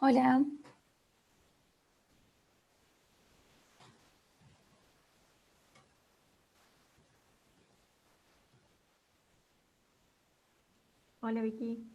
Hola, Hola Vicky.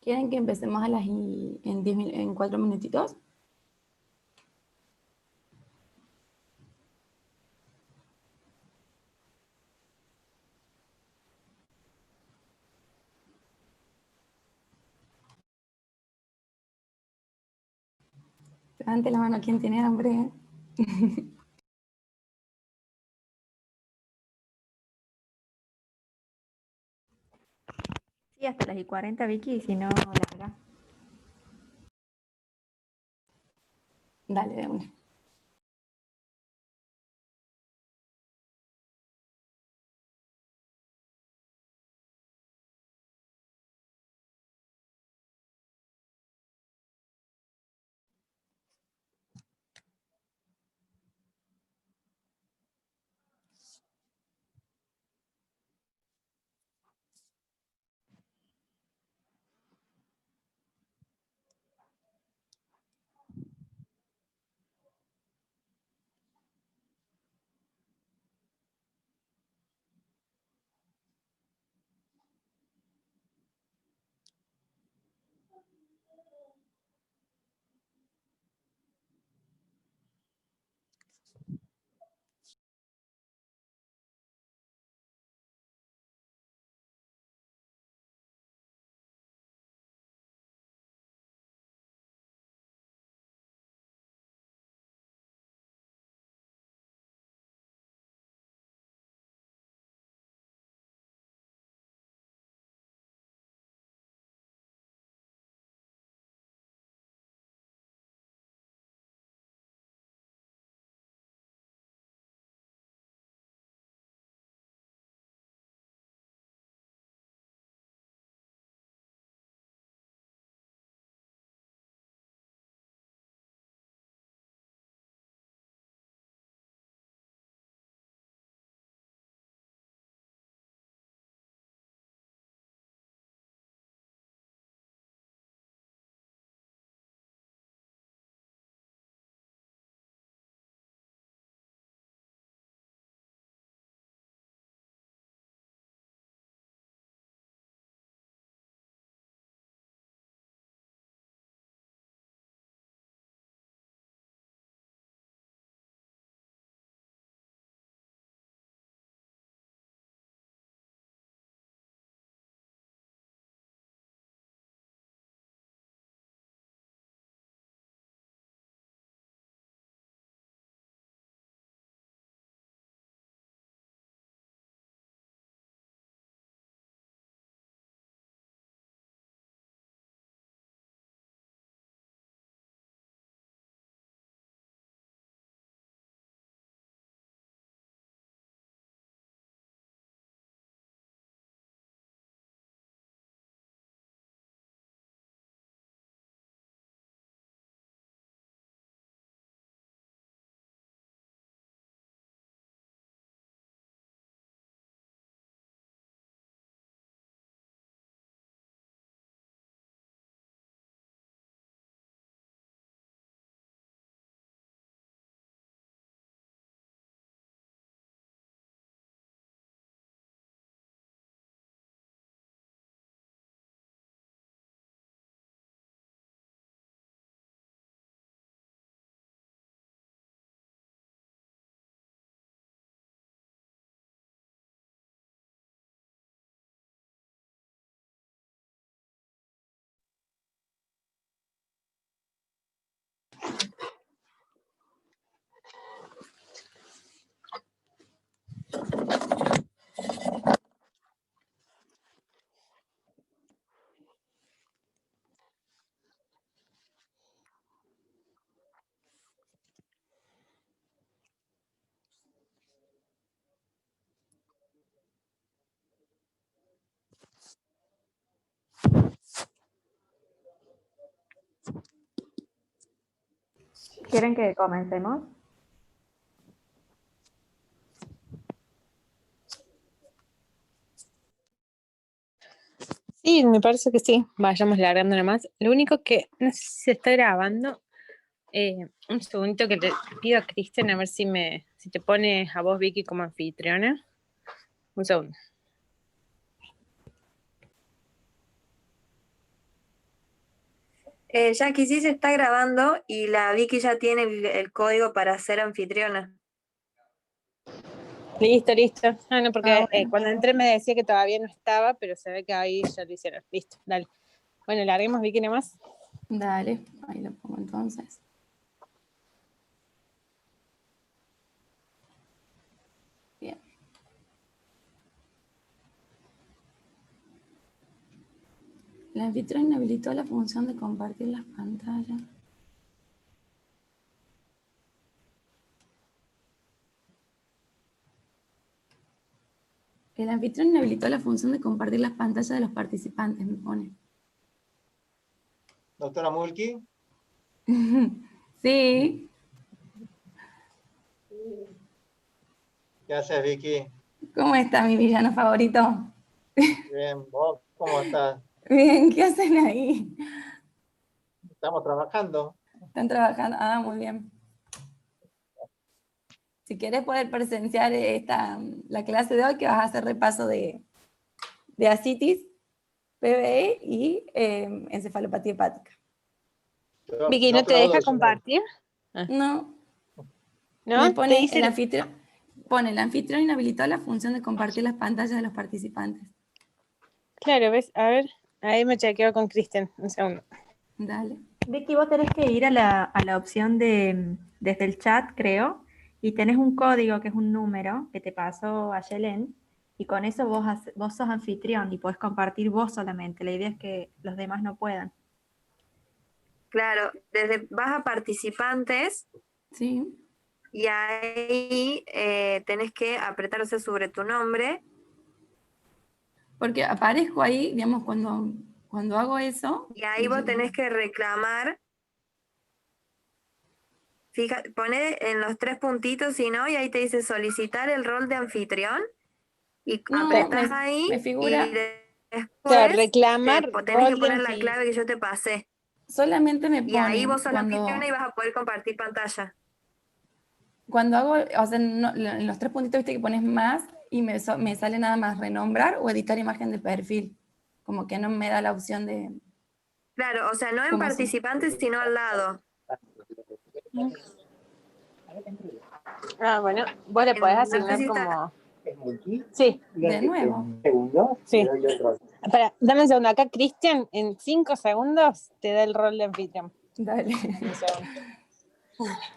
¿quieren que empecemos en 4 minutitos? Levante la mano quien tiene hambre. Sí, hasta las y 40 Vicky, y si no, larga. Dale, de una. ¿Quieren que comencemos? Sí, me parece que sí. Vayamos largando nomás. Lo único que no sé si se está grabando. Un segundito que te pido a Cristian a ver si te pone a vos, Vicky, como anfitriona. Un segundo. Jackie, sí se está grabando y la Vicky ya tiene el código para ser anfitriona. Listo, listo. Ah, no, porque Bueno. cuando entré me decía que todavía no estaba, pero se ve que ahí ya lo hicieron. Listo, dale. Bueno, larguemos, Vicky, nomás. Dale, ahí lo pongo entonces. Bien. El anfitrión inhabilitó la función de compartir las pantallas. El anfitrión inhabilitó la función de compartir las pantallas de los participantes, me pone. Doctora Mulki, Sí, ¿qué haces, Vicky? ¿cómo está mi villano favorito? Bien, ¿vos cómo estás? Bien, ¿qué hacen ahí? Estamos trabajando. ¿Están trabajando? Ah, muy bien. Si querés poder presenciar la clase de hoy, que vas a hacer repaso de ascitis, PBE y encefalopatía hepática. Vicky, ¿no te aplaudo deja eso, no. compartir? Ah, No, ¿no? me Te pone dice el anfitrión inhabilitó la función de compartir las pantallas de los participantes. Claro, ¿ves? A ver, ahí me chequeo con Cristian. Un segundo. Dale. Vicky, vos tenés que ir a la opción desde el chat, creo, y tenés un código que es un número que te pasó a Yelén, y con eso vos sos anfitrión y podés compartir vos solamente. La idea es que los demás no puedan. Claro, vas a participantes Sí. y ahí tenés que apretarse sobre tu nombre. Porque aparezco ahí, digamos, cuando hago eso. Y ahí vos tenés que reclamar, poné en los tres puntitos, si no, y ahí te dice solicitar el rol de anfitrión, y No, apretás ahí, me y figura, O sea, después reclamar tenés que rol de poner la anfitrión. clave que yo te pasé. solamente me Y ahí pone vos sos la anfitriona y vas a poder compartir pantalla. cuando hago, o sea, en los tres puntitos, viste que pones más y me sale nada más renombrar o editar imagen de perfil. Como que no me da la opción de Claro, o sea, no en cómo eso. participantes, sino al lado. Ah, bueno, vos le podés No sé asignar si está. como... Sí, De nuevo. sí. Espera, dame un segundo. Acá, Cristian, en 5 segundos te da el rol de anfitrión. Dale. Un segundo.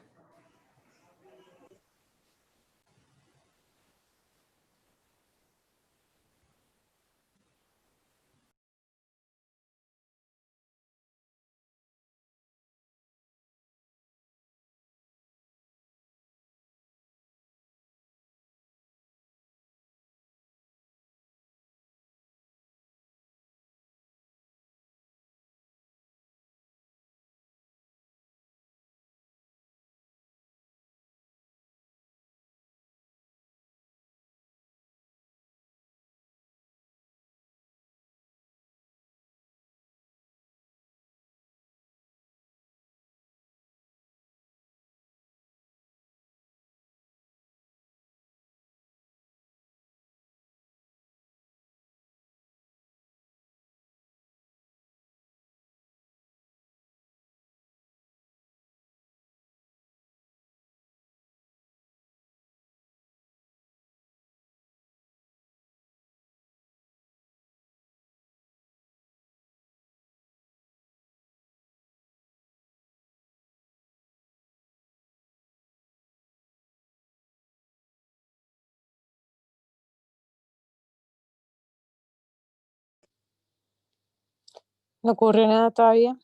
No ocurrió nada todavía.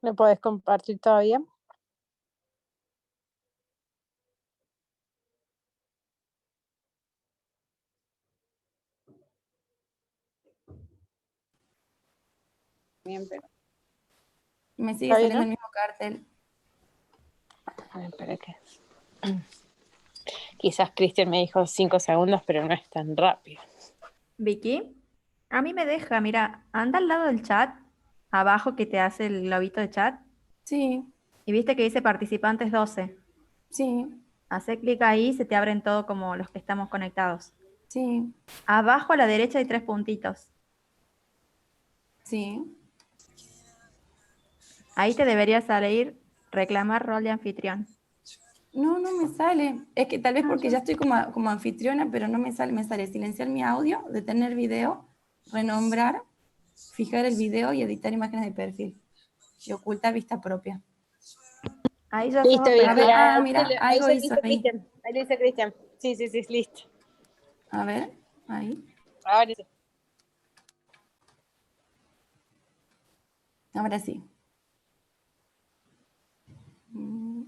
No podés compartir todavía. bien, pero... Me sigue Ahí, saliendo ¿no? el mismo cartel. A ver, espera que... Quizás Cristian me dijo 5 segundos, pero no es tan rápido. Vicky, a mí me deja, mira, anda al lado del chat, abajo que te hace el globito de chat, Sí, y viste que dice participantes 12. sí, Hace clic ahí y se te abren todo como los que estamos conectados. sí, Abajo a la derecha hay 3 puntitos. sí. Ahí te debería salir reclamar rol de anfitrión. No, no me sale. Es que tal vez Ah, porque ya. ya estoy como anfitriona, pero no me sale. Me sale silenciar mi audio, detener video, renombrar, fijar el video y editar imágenes de perfil. Y ocultar vista propia. Ahí ya sos Listo, A Vicky. ver, operadora. mira, Ahí algo se hizo dice ahí. Cristian. Ahí le dice Cristian. Sí, sí, sí, listo. A ver, ahí. Ahora sí. Ahora sí. Mm.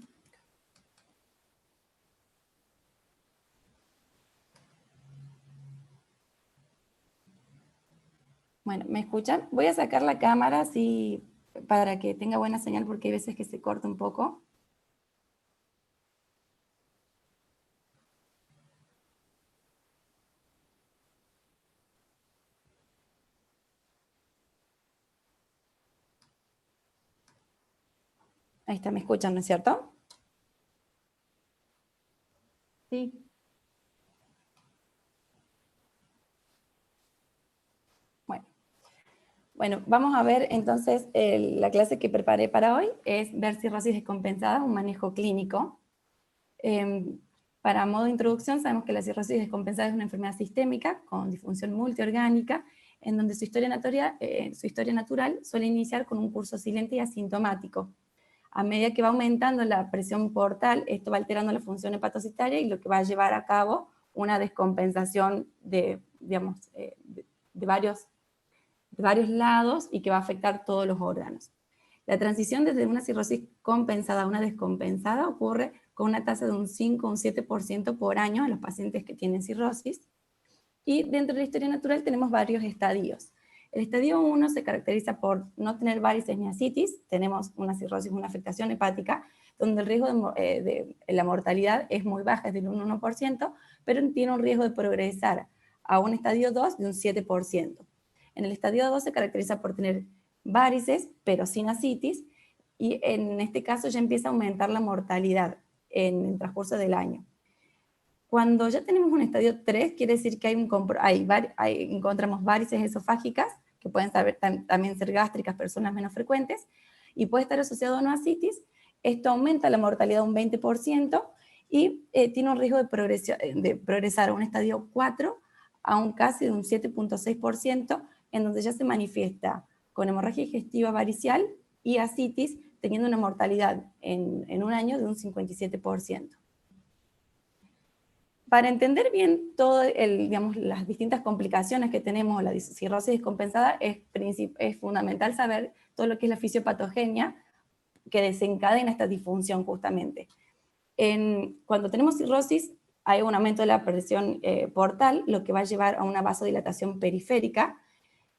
Bueno, ¿me escuchan? Voy a sacar la cámara así para que tenga buena señal porque hay veces que se corta un poco. Ahí está, ¿me escuchan, no es cierto? Sí. Bueno, vamos a ver entonces la clase que preparé para hoy es ver cirrosis descompensada, un manejo clínico. Para modo de introducción, sabemos que la cirrosis descompensada es una enfermedad sistémica con disfunción multiorgánica, en donde su historia natural suele iniciar con un curso silente y asintomático. A medida que va aumentando la presión portal, esto va alterando la función hepatocitaria y lo que va a llevar a cabo una descompensación de varios lados y que va a afectar todos los órganos. La transición desde una cirrosis compensada a una descompensada ocurre con una tasa de un 5 o un 7% por año en los pacientes que tienen cirrosis. Y dentro de la historia natural tenemos varios estadios. El estadio 1 se caracteriza por no tener varices ni ascitis. Tenemos una cirrosis, una afectación hepática, donde el riesgo de la mortalidad es muy baja, es del 1%, pero tiene un riesgo de progresar a un estadio 2 de un 7%. En el estadio 2 se caracteriza por tener varices, pero sin ascitis, y en este caso ya empieza a aumentar la mortalidad en el transcurso del año. Cuando ya tenemos un estadio 3, quiere decir que encontramos varices esofágicas, que pueden también ser gástricas, pero son las menos frecuentes, y puede estar asociado a una ascitis. Esto aumenta la mortalidad un 20% y tiene un riesgo de progresar a un estadio 4 a un casi de un 7.6%, en donde ya se manifiesta con hemorragia digestiva varicial y ascitis, teniendo una mortalidad en un año de un 57%. Para entender bien todo las distintas complicaciones que tenemos, la cirrosis descompensada, es fundamental saber todo lo que es la fisiopatogenia que desencadena esta disfunción justamente. Cuando tenemos cirrosis, hay un aumento de la presión portal, lo que va a llevar a una vasodilatación periférica,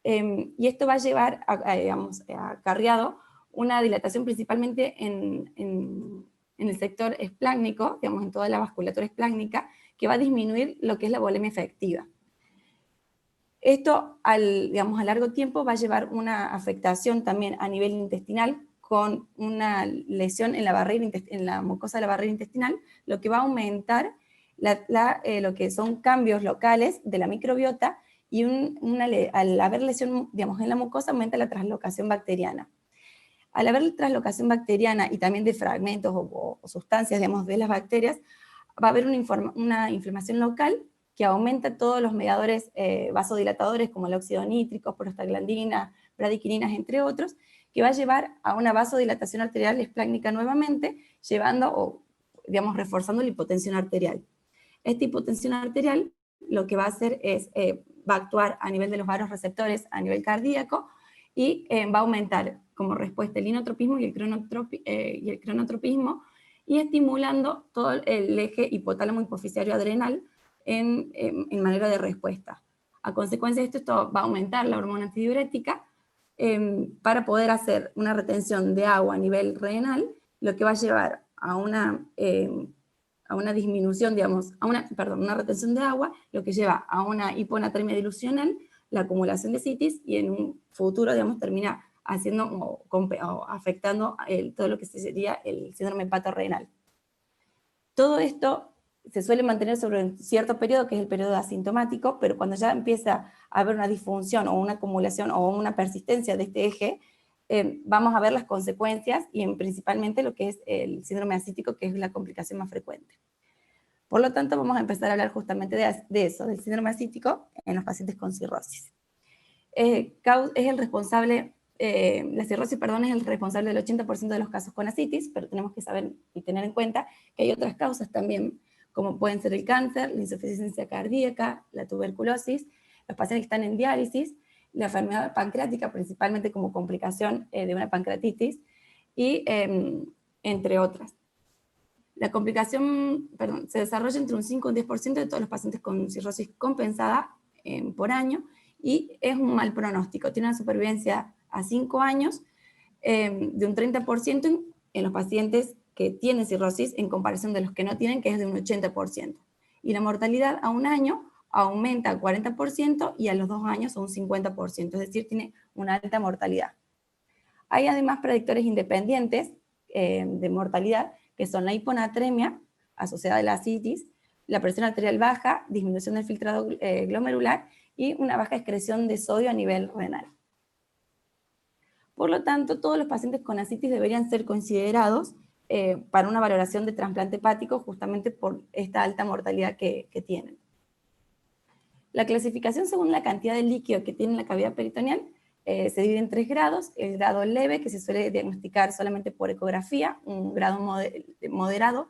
y esto va a llevar, acarreado, una dilatación principalmente en el sector esplácnico, en toda la vasculatura esplácnica, que va a disminuir lo que es la volemia efectiva. Esto, a largo tiempo, va a llevar una afectación también a nivel intestinal, con una lesión en la mucosa de la barrera intestinal, lo que va a aumentar lo que son cambios locales de la microbiota, y al haber lesión en la mucosa, aumenta la translocación bacteriana. Al haber translocación bacteriana y también de fragmentos o sustancias de las bacterias, va a haber una inflamación local que aumenta todos los mediadores vasodilatadores como el óxido nítrico, prostaglandinas, bradiquininas, entre otros, que va a llevar a una vasodilatación arterial esplácnica nuevamente, reforzando la hipotensión arterial. Esta hipotensión arterial lo que va a hacer es, va a actuar a nivel de los vasoreceptores a nivel cardíaco y va a aumentar como respuesta el inotropismo y el cronotropismo, y estimulando todo el eje hipotálamo hipoficiario adrenal en manera de respuesta. A consecuencia de esto va a aumentar la hormona antidiurética, para poder hacer una retención de agua a nivel renal, lo que va a llevar a una disminución, digamos, una retención de agua, lo que lleva a una hiponatremia dilucional, la acumulación de citis, y en un futuro, digamos, termina haciendo o afectando todo lo que sería el síndrome hepatorrenal. Todo esto se suele mantener sobre un cierto periodo, que es el periodo asintomático, pero cuando ya empieza a haber una disfunción o una acumulación o una persistencia de este eje, vamos a ver las consecuencias y principalmente lo que es el síndrome ascítico, que es la complicación más frecuente. Por lo tanto, vamos a empezar a hablar justamente de eso, del síndrome ascítico en los pacientes con cirrosis. La cirrosis, perdón, es el responsable del 80% de los casos con ascitis, pero tenemos que saber y tener en cuenta que hay otras causas también, como pueden ser el cáncer, la insuficiencia cardíaca, la tuberculosis, los pacientes que están en diálisis, la enfermedad pancreática, principalmente como complicación de una pancreatitis, y entre otras. La complicación, se desarrolla entre un 5 y un 10% de todos los pacientes con cirrosis compensada por año, y es un mal pronóstico. Tiene una supervivencia a 5 años de un 30% en los pacientes que tienen cirrosis en comparación de los que no tienen, que es de un 80%. Y la mortalidad a un año aumenta al 40% y a los 2 años a un 50%, es decir, tiene una alta mortalidad. Hay además predictores independientes de mortalidad, que son la hiponatremia asociada a la ascitis, la presión arterial baja, disminución del filtrado glomerular y una baja excreción de sodio a nivel renal. Por lo tanto, todos los pacientes con ascitis deberían ser considerados para una valoración de trasplante hepático, justamente por esta alta mortalidad que tienen. La clasificación según la cantidad de líquido que tiene la cavidad peritoneal se divide en 3 grados. El grado leve, que se suele diagnosticar solamente por ecografía, un grado moderado,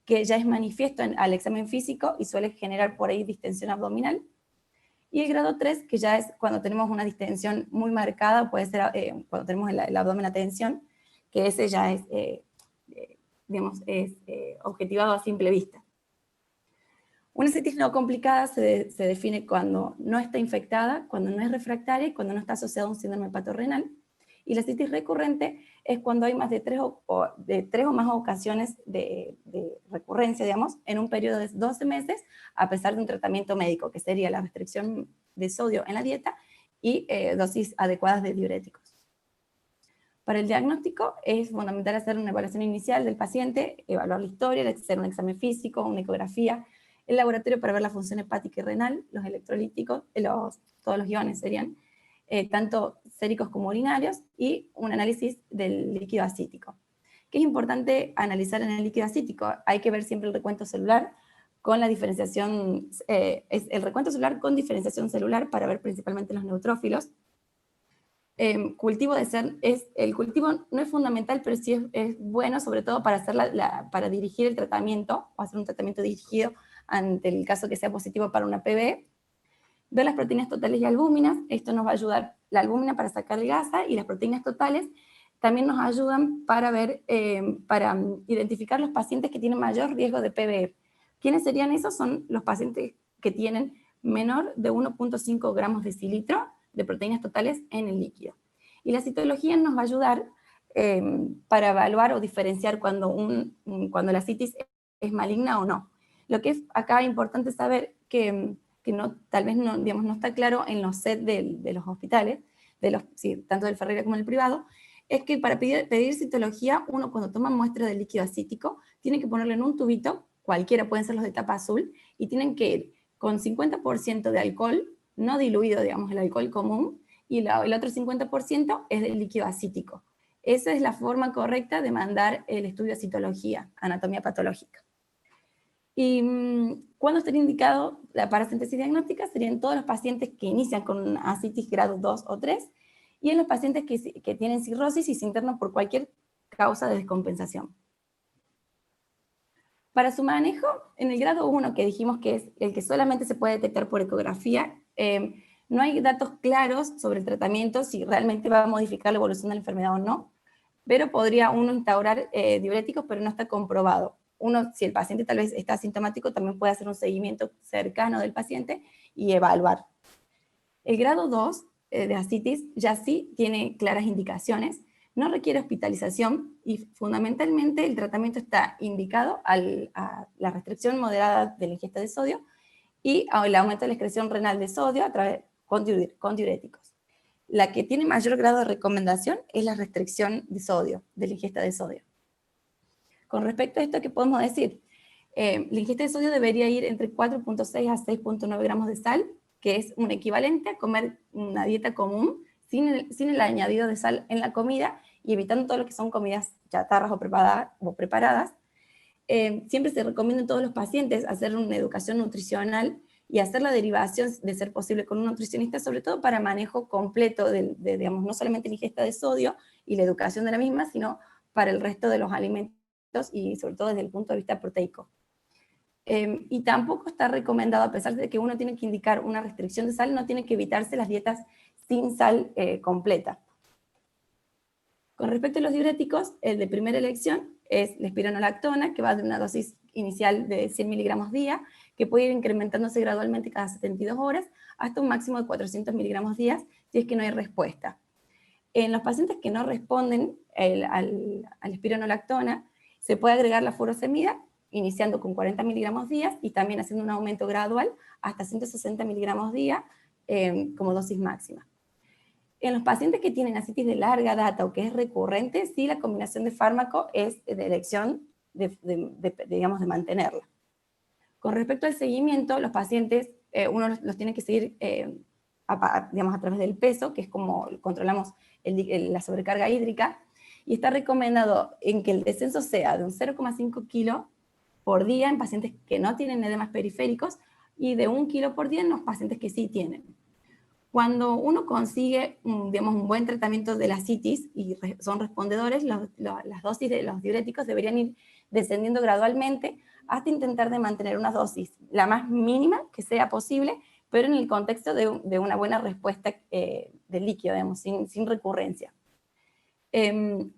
que ya es manifiesto al examen físico y suele generar por ahí distensión abdominal. Y el grado 3, que ya es cuando tenemos una distensión muy marcada, puede ser cuando tenemos el abdomen a tensión, que ese ya es, objetivado a simple vista. Una ascitis no complicada se define cuando no está infectada, cuando no es refractaria y cuando no está asociada a un síndrome hepatorrenal. Y la ascitis recurrente es cuando hay más de 3 o más ocasiones de recurrencia, digamos, en un periodo de 12 meses, a pesar de un tratamiento médico, que sería la restricción de sodio en la dieta y dosis adecuadas de diuréticos. Para el diagnóstico es fundamental hacer una evaluación inicial del paciente, evaluar la historia, hacer un examen físico, una ecografía, el laboratorio para ver la función hepática y renal, los electrolíticos, todos los iones serían, tanto séricos como urinarios, y un análisis del líquido ascítico. ¿Qué es importante analizar en el líquido ascítico? Hay que ver siempre el recuento celular con la diferenciación, es el recuento celular con diferenciación celular para ver principalmente los neutrófilos. El cultivo no es fundamental, pero sí es bueno, sobre todo para, para dirigir el tratamiento, o hacer un tratamiento dirigido ante el caso que sea positivo para una PB. Ver las proteínas totales y albúminas, esto nos va a ayudar, la albúmina para sacar el gasa, y las proteínas totales también nos ayudan para identificar los pacientes que tienen mayor riesgo de PBE. ¿Quiénes serían esos? Son los pacientes que tienen menor de 1.5 gramos de decilitro de proteínas totales en el líquido. Y la citología nos va a ayudar para evaluar o diferenciar cuando la ascitis es maligna o no. Lo que es acá importante saber que tal vez no está claro en los sets de los hospitales, tanto del Ferreira como del privado, es que para pedir citología, uno cuando toma muestra de líquido ascítico, tiene que ponerlo en un tubito, cualquiera, pueden ser los de tapa azul, y tienen que ir con 50% de alcohol, no diluido, digamos, el alcohol común, y el otro 50% es del líquido ascítico. Esa es la forma correcta de mandar el estudio de citología, anatomía patológica. Y ¿cuándo estaría indicado la parasíntesis diagnóstica? Serían todos los pacientes que inician con ascitis grado 2 o 3, y en los pacientes que tienen cirrosis y se internan por cualquier causa de descompensación. Para su manejo, en el grado 1, que dijimos que es el que solamente se puede detectar por ecografía, no hay datos claros sobre el tratamiento, si realmente va a modificar la evolución de la enfermedad o no, pero podría uno instaurar diuréticos, pero no está comprobado. Si el paciente tal vez está asintomático, también puede hacer un seguimiento cercano del paciente y evaluar. El grado 2 de ascitis ya sí tiene claras indicaciones, no requiere hospitalización y fundamentalmente el tratamiento está indicado a la restricción moderada de la ingesta de sodio y al aumento de la excreción renal de sodio con diuréticos. La que tiene mayor grado de recomendación es la restricción de sodio, de la ingesta de sodio. Con respecto a esto, ¿qué podemos decir? La ingesta de sodio debería ir entre 4.6 a 6.9 gramos de sal, que es un equivalente a comer una dieta común sin el añadido de sal en la comida y evitando todo lo que son comidas chatarras o preparadas. Siempre se recomienda en todos los pacientes hacer una educación nutricional y hacer la derivación, de ser posible, con un nutricionista, sobre todo para manejo completo digamos, no solamente la ingesta de sodio y la educación de la misma, sino para el resto de los alimentos y sobre todo desde el punto de vista proteico. Y tampoco está recomendado, a pesar de que uno tiene que indicar una restricción de sal, no tiene que evitarse las dietas sin sal completa. Con respecto a los diuréticos, el de primera elección es la espironolactona, que va de una dosis inicial de 100 miligramos día, que puede ir incrementándose gradualmente cada 72 horas, hasta un máximo de 400 miligramos día, si es que no hay respuesta. En los pacientes que no responden a la espironolactona, se puede agregar la furosemida, iniciando con 40 miligramos día y también haciendo un aumento gradual hasta 160 miligramos día como dosis máxima. En los pacientes que tienen ascitis de larga data o que es recurrente, sí la combinación de fármaco es de elección digamos, de mantenerla. Con respecto al seguimiento, los pacientes, uno los tiene que seguir digamos, a través del peso, que es como controlamos la sobrecarga hídrica, y está recomendado en que el descenso sea de un 0,5 kilo por día en pacientes que no tienen edemas periféricos y de 1 kilo por día en los pacientes que sí tienen. Cuando uno consigue, digamos, un buen tratamiento de la ascitis y son respondedores, las dosis de los diuréticos deberían ir descendiendo gradualmente hasta intentar de mantener una dosis la más mínima que sea posible, pero en el contexto de una buena respuesta del líquido, digamos, sin recurrencia.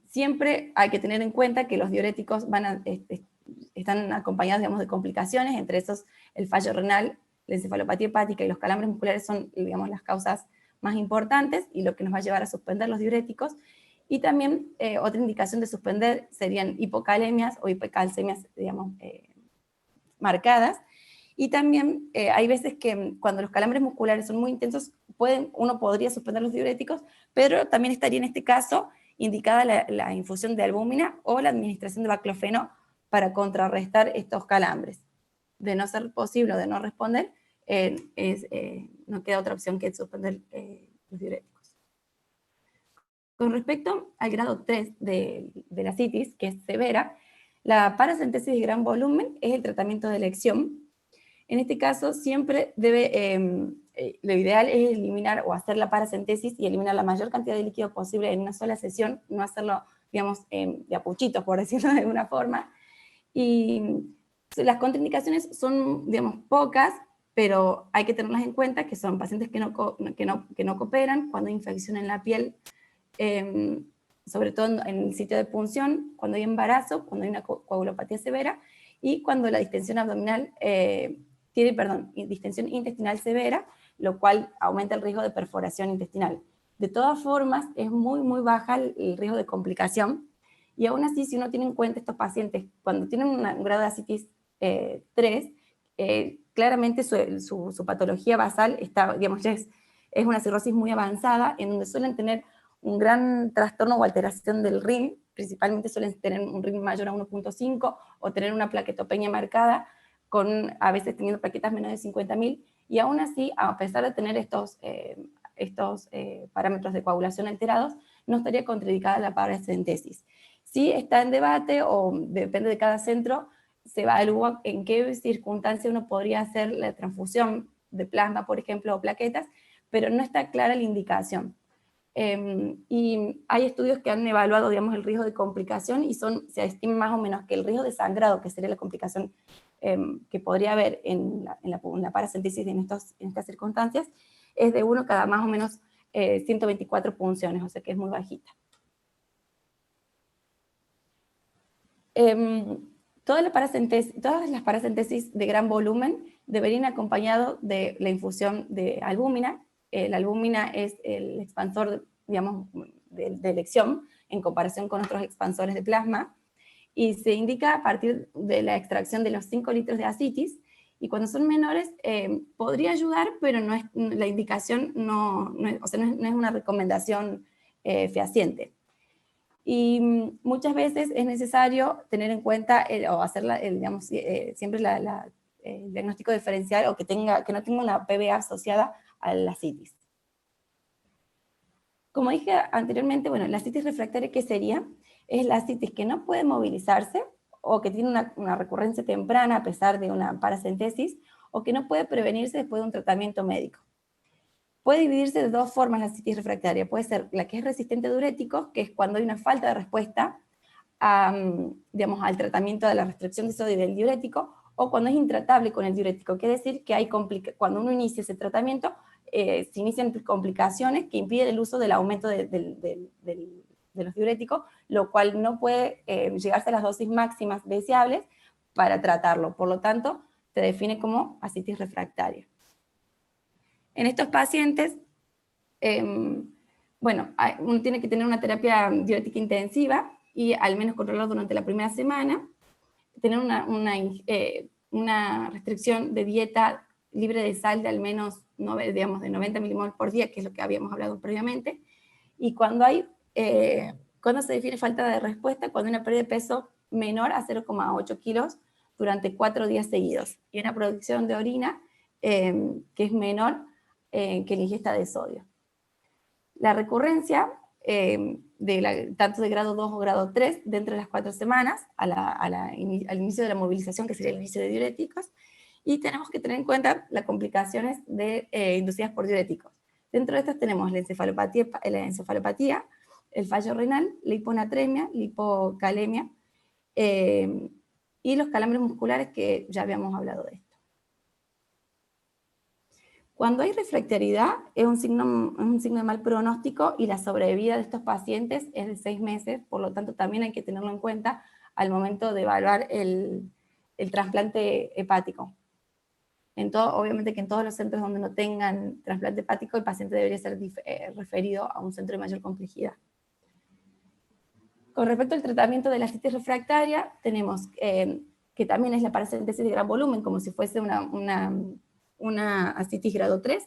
Siempre hay que tener en cuenta que los diuréticos están acompañados, digamos, de complicaciones, entre esos el fallo renal, la encefalopatía hepática y los calambres musculares son, digamos, las causas más importantes y lo que nos va a llevar a suspender los diuréticos. Y también otra indicación de suspender serían hipocalemias o hipocalcemias, digamos, marcadas. Y también hay veces que cuando los calambres musculares son muy intensos, uno podría suspender los diuréticos, pero también estaría en este caso indicada la infusión de albúmina o la administración de baclofeno para contrarrestar estos calambres. De no ser posible o de no responder, no queda otra opción que suspender los diuréticos. Con respecto al grado 3 de la ascitis, que es severa, la paracentesis de gran volumen es el tratamiento de elección. En este caso, siempre lo ideal es eliminar o hacer la paracentesis y eliminar la mayor cantidad de líquido posible en una sola sesión, no hacerlo, digamos, de a puchitos, por decirlo de alguna forma. Y las contraindicaciones son, digamos, pocas, pero hay que tenerlas en cuenta, que son pacientes que no cooperan, cuando hay infección en la piel, sobre todo en el sitio de punción, cuando hay embarazo, cuando hay una coagulopatía severa, y cuando la distensión abdominal distensión intestinal severa, lo cual aumenta el riesgo de perforación intestinal. De todas formas, es muy, muy baja el riesgo de complicación, y aún así, si uno tiene en cuenta estos pacientes, cuando tienen un grado de ascitis 3, claramente su patología basal está, digamos, ya es una cirrosis muy avanzada, en donde suelen tener un gran trastorno o alteración del RIM, principalmente suelen tener un RIM mayor a 1.5 o tener una plaquetopenia marcada, a veces teniendo plaquetas menores de 50.000, y aún así, a pesar de tener estos parámetros de coagulación alterados, no estaría contraindicada la paracentesis. Sí está en debate, o depende de cada centro, se evalúa en qué circunstancia uno podría hacer la transfusión de plasma, por ejemplo, o plaquetas, pero no está clara la indicación. Y hay estudios que han evaluado, digamos, el riesgo de complicación y se estima más o menos que el riesgo de sangrado, que sería la complicación que podría haber en la paracentesis en estas circunstancias, es de 1 cada más o menos 124 punciones, o sea que es muy bajita. Todas las paracentesis de gran volumen deberían ir acompañado de la infusión de albúmina, la albúmina es el expansor, digamos, de elección en comparación con otros expansores de plasma, y se indica a partir de la extracción de los 5 litros de ascitis, y cuando son menores podría ayudar, pero no es, la indicación o sea, no es una recomendación fehaciente. Y muchas veces es necesario tener en cuenta o hacer digamos, siempre el diagnóstico diferencial, o que no tenga una PBA asociada a la ascitis. Como dije anteriormente, bueno, la ascitis refractaria, ¿qué sería? Es la ascitis que no puede movilizarse, o que tiene una recurrencia temprana a pesar de una paracentesis, o que no puede prevenirse después de un tratamiento médico. Puede dividirse de dos formas la ascitis refractaria. Puede ser la que es resistente a diuréticos, que es cuando hay una falta de respuesta digamos, al tratamiento de la restricción de sodio del diurético, o cuando es intratable con el diurético. Quiere decir que cuando uno inicia ese tratamiento, se inician complicaciones que impiden el uso del aumento de los diuréticos, lo cual no puede llegarse a las dosis máximas deseables para tratarlo. Por lo tanto, se define como ascitis refractaria. En estos pacientes, bueno, uno tiene que tener una terapia diurética intensiva y al menos controlarlo durante la primera semana, tener una restricción de dieta libre de sal de al menos, digamos, de 90 milimoles por día, que es lo que habíamos hablado previamente, y cuando se define falta de respuesta, cuando hay una pérdida de peso menor a 0,8 kilos durante 4 días seguidos, y una producción de orina que es menor que la ingesta de sodio. La recurrencia, tanto de grado 2 o grado 3, dentro de las 4 semanas, al inicio de la movilización, que sería el inicio de diuréticos, y tenemos que tener en cuenta las complicaciones inducidas por diuréticos. Dentro de estas tenemos la encefalopatía, el fallo renal, la hiponatremia, la hipocalemia, y los calambres musculares, que ya habíamos hablado de esto. Cuando hay refractariedad es un signo de mal pronóstico, y la sobrevida de estos pacientes es de 6 meses, por lo tanto también hay que tenerlo en cuenta al momento de evaluar el trasplante hepático. Obviamente que en todos los centros donde no tengan trasplante hepático, el paciente debería ser referido a un centro de mayor complejidad. Con respecto al tratamiento de la ascitis refractaria, tenemos que también es la paracentesis de gran volumen, como si fuese una ascitis grado 3,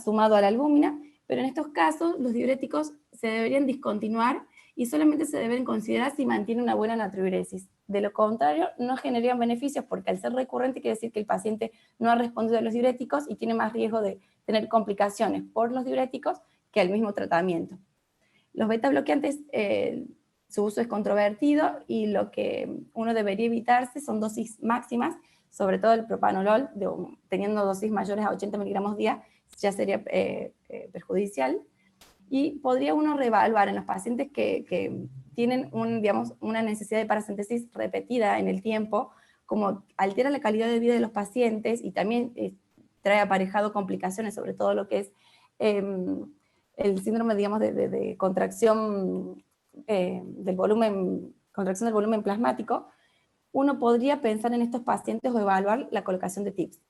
sumado a la albúmina, pero en estos casos los diuréticos se deberían discontinuar y solamente se deben considerar si mantiene una buena natriuresis. De lo contrario, no generarían beneficios, porque al ser recurrente quiere decir que el paciente no ha respondido a los diuréticos y tiene más riesgo de tener complicaciones por los diuréticos que al mismo tratamiento. Los beta bloqueantes, su uso es controvertido, y lo que uno debería evitarse son dosis máximas, sobre todo el propanolol, teniendo dosis mayores a 80 miligramos día, ya sería perjudicial. Y podría uno reevaluar en los pacientes que tienen una necesidad de paracentesis repetida en el tiempo, como altera la calidad de vida de los pacientes, y también trae aparejado complicaciones, sobre todo lo que es el síndrome, digamos, de contracción del volumen plasmático. Uno podría pensar en estos pacientes o evaluar la colocación de TIPS.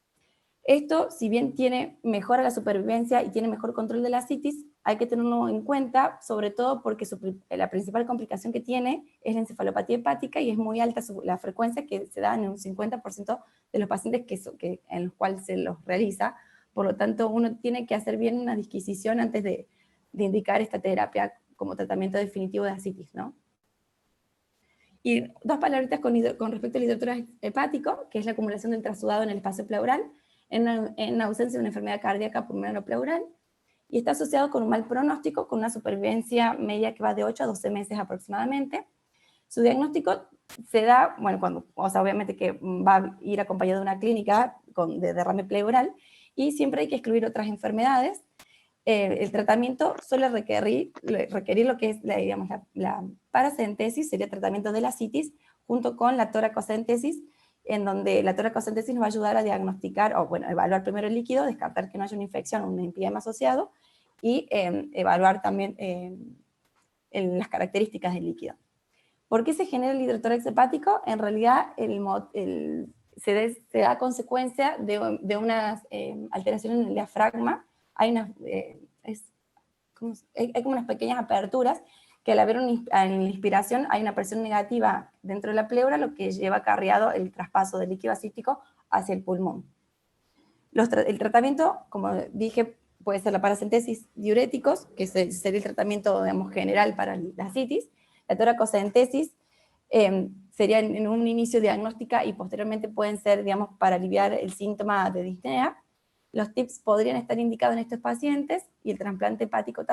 Esto, si bien mejora la supervivencia y tiene mejor control de la ascitis, hay que tenerlo en cuenta, sobre todo porque la principal complicación que tiene es la encefalopatía hepática, y es muy alta la frecuencia que se da en un 50% de los pacientes en los cuales se los realiza. Por lo tanto, uno tiene que hacer bien una disquisición antes de indicar esta terapia como tratamiento definitivo de ascitis, ¿no? Y dos palabritas con respecto al hidrotórax hepático, que es la acumulación del trasudado en el espacio pleural, en ausencia de una enfermedad cardíaca pulmonar pleural, y está asociado con un mal pronóstico, con una supervivencia media que va de 8 a 12 meses aproximadamente. Su diagnóstico se da, bueno, obviamente que va a ir acompañado de una clínica de derrame pleural, y siempre hay que excluir otras enfermedades. El tratamiento suele requerir lo que es la paracentesis, sería tratamiento de la ascitis, junto con la toracocentesis, en donde la toracocentesis nos va a ayudar a diagnosticar, evaluar primero el líquido, descartar que no haya una infección o un empedema asociado, y evaluar también las características del líquido. ¿Por qué se genera el hidrotórax hepático? En realidad se da consecuencia de unas alteraciones en el diafragma, hay como unas pequeñas aperturas que al haber en la inspiración hay una presión negativa dentro de la pleura, lo que lleva acarreado el traspaso del líquido asítico hacia el pulmón. El tratamiento, como dije, puede ser la paracentesis diuréticos, que sería el tratamiento, digamos, general para la ascitis. La toracocentesis sería en un inicio diagnóstica y posteriormente pueden ser, digamos, para aliviar el síntoma de disnea. Los TIPS podrían estar indicados en estos pacientes y el trasplante hepático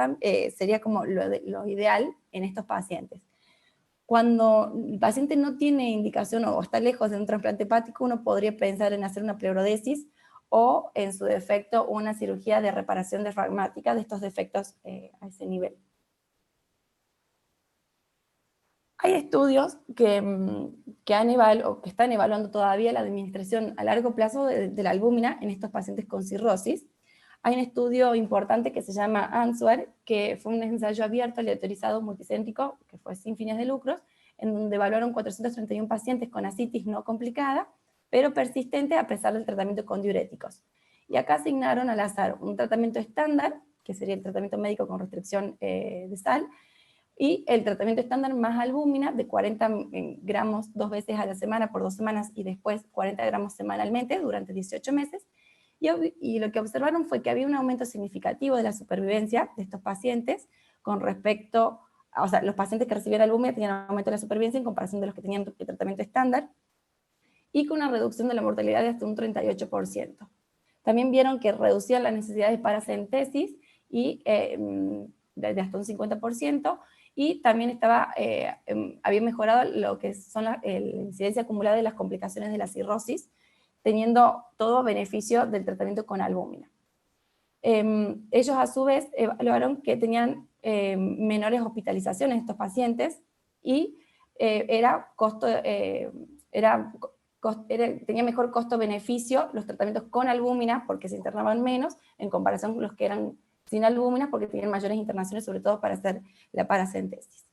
sería como lo ideal en estos pacientes. Cuando el paciente no tiene indicación o está lejos de un trasplante hepático, uno podría pensar en hacer una pleurodesis o, en su defecto, una cirugía de reparación diafragmática de estos defectos a ese nivel. Hay estudios que están evaluando todavía la administración a largo plazo de la albúmina en estos pacientes con cirrosis. Hay un estudio importante que se llama ANSWER, que fue un ensayo abierto, aleatorizado, multicéntrico, que fue sin fines de lucro, en donde evaluaron 431 pacientes con ascitis no complicada, pero persistente a pesar del tratamiento con diuréticos. Y acá asignaron al azar un tratamiento estándar, que sería el tratamiento médico con restricción de sal, y el tratamiento estándar más albúmina de 40 gramos 2 veces a la semana por 2 semanas y después 40 gramos semanalmente durante 18 meses. Y lo que observaron fue que había un aumento significativo de la supervivencia de estos pacientes con respecto, o sea, los pacientes que recibían albúmina tenían un aumento de la supervivencia en comparación de los que tenían el tratamiento estándar, y con una reducción de la mortalidad de hasta un 38%. También vieron que reducían la necesidad de paracentesis y de hasta un 50%, y también había mejorado lo que son la incidencia acumulada de las complicaciones de la cirrosis, teniendo todo beneficio del tratamiento con albúmina. Ellos a su vez evaluaron que tenían menores hospitalizaciones estos pacientes y tenía mejor costo-beneficio los tratamientos con albúmina porque se internaban menos en comparación con los que eran sin albúmina porque tenían mayores internaciones, sobre todo para hacer la paracentesis.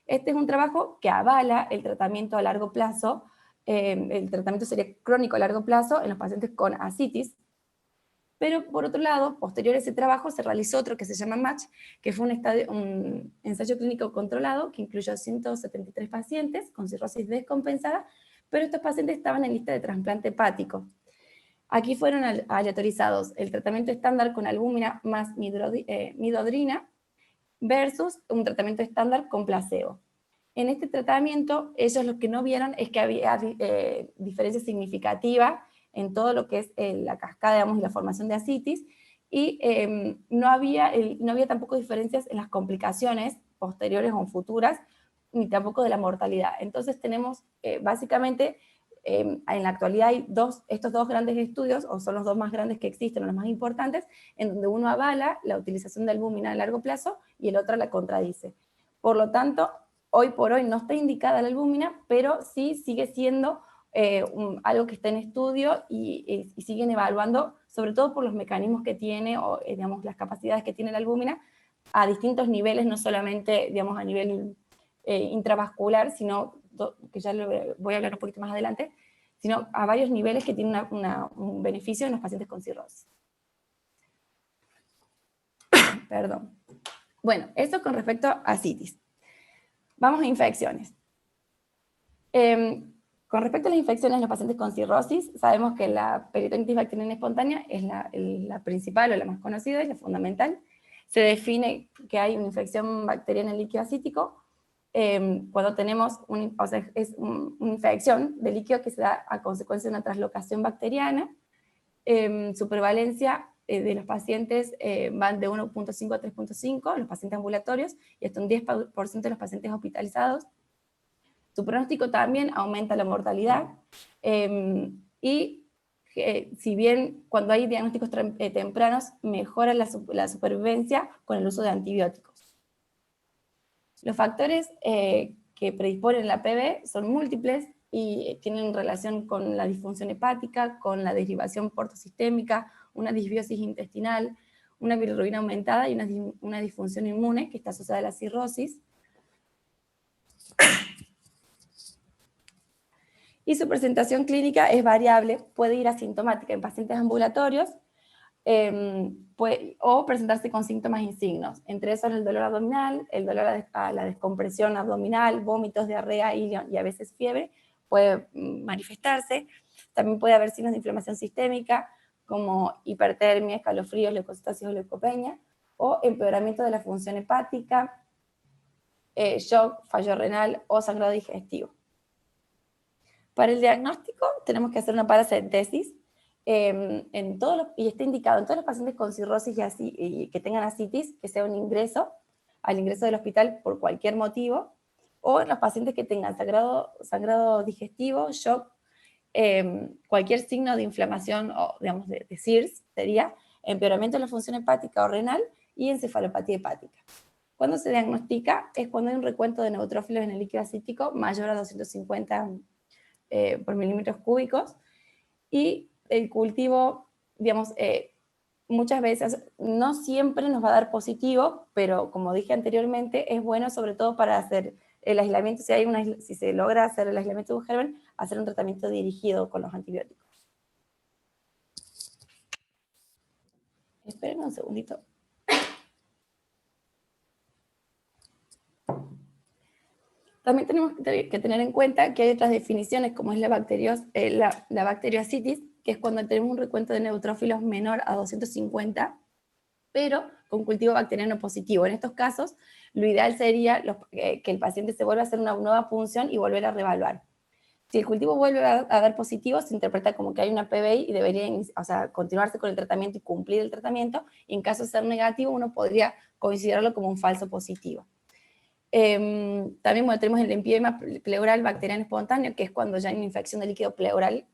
Este es un trabajo que avala el tratamiento a largo plazo. El tratamiento sería crónico a largo plazo en los pacientes con ascitis, pero por otro lado, posterior a ese trabajo se realizó otro que se llama MATCH, que fue un ensayo clínico controlado que incluyó 173 pacientes con cirrosis descompensada, pero estos pacientes estaban en lista de trasplante hepático. Aquí fueron aleatorizados el tratamiento estándar con albúmina más midodrina versus un tratamiento estándar con placebo. En este tratamiento, ellos lo que no vieron es que había diferencia significativa en todo lo que es la cascada, digamos, y la formación de ascitis, y no había tampoco diferencias en las complicaciones posteriores o futuras, ni tampoco de la mortalidad. Entonces tenemos, básicamente, en la actualidad hay estos dos grandes estudios, o son los dos más grandes que existen, o los más importantes, en donde uno avala la utilización de albúmina a largo plazo y el otro la contradice. Por lo tanto, hoy por hoy no está indicada la albúmina, pero sí sigue siendo algo que está en estudio y siguen evaluando, sobre todo por los mecanismos que tiene, o digamos, las capacidades que tiene la albúmina a distintos niveles, no solamente, digamos, a nivel intravascular, sino, que ya lo voy a hablar un poquito más adelante, sino a varios niveles que tienen un beneficio en los pacientes con cirrosis. Perdón. Bueno, eso con respecto a ascitis. Vamos a infecciones. Con respecto a las infecciones en los pacientes con cirrosis, sabemos que la peritonitis bacteriana espontánea es la principal o la más conocida, es la fundamental. Se define que hay una infección bacteriana en líquido acítico cuando tenemos una infección de líquido que se da a consecuencia de una translocación bacteriana. Su prevalencia de los pacientes van de 1.5 a 3.5, los pacientes ambulatorios, y hasta un 10% de los pacientes hospitalizados. Su pronóstico también aumenta la mortalidad, y si bien cuando hay diagnósticos tempranos mejora la supervivencia con el uso de antibióticos. Los factores que predisponen la PB son múltiples y tienen relación con la disfunción hepática, con la derivación portosistémica, una disbiosis intestinal, una bilirrubina aumentada y una disfunción inmune que está asociada a la cirrosis. Y su presentación clínica es variable, puede ir asintomática en pacientes ambulatorios o presentarse con síntomas y signos. Entre esos el dolor abdominal, el dolor a la descompresión abdominal, vómitos, diarrea y a veces fiebre puede manifestarse. También puede haber signos de inflamación sistémica como hipertermia, escalofríos, leucocitosis o leucopenia, o empeoramiento de la función hepática, shock, fallo renal o sangrado digestivo. Para el diagnóstico tenemos que hacer una paracentesis y está indicado en todos los pacientes con cirrosis y que tengan ascitis, que sea un ingreso al ingreso del hospital por cualquier motivo, o en los pacientes que tengan sangrado digestivo, shock, cualquier signo de inflamación o, digamos, de CIRS, sería empeoramiento de la función hepática o renal y encefalopatía hepática. Cuando se diagnostica es cuando hay un recuento de neutrófilos en el líquido acítico mayor a 250 por milímetros cúbicos, y el cultivo, digamos, muchas veces, no siempre nos va a dar positivo, pero como dije anteriormente, es bueno sobre todo para hacer el aislamiento, si se logra hacer el aislamiento de un germen, hacer un tratamiento dirigido con los antibióticos. Esperen un segundito. También tenemos que tener en cuenta que hay otras definiciones, como es la bacteriocitis, que es cuando tenemos un recuento de neutrófilos menor a 250, pero con cultivo bacteriano positivo. En estos casos, lo ideal sería que el paciente se vuelva a hacer una nueva punción y volver a reevaluar. Si el cultivo vuelve a dar positivo, se interpreta como que hay una PBI y debería continuarse con el tratamiento y cumplir el tratamiento, y en caso de ser negativo, uno podría considerarlo como un falso positivo. También tenemos el empiema pleural bacteriano espontáneo, que es cuando ya hay una infección del líquido pleural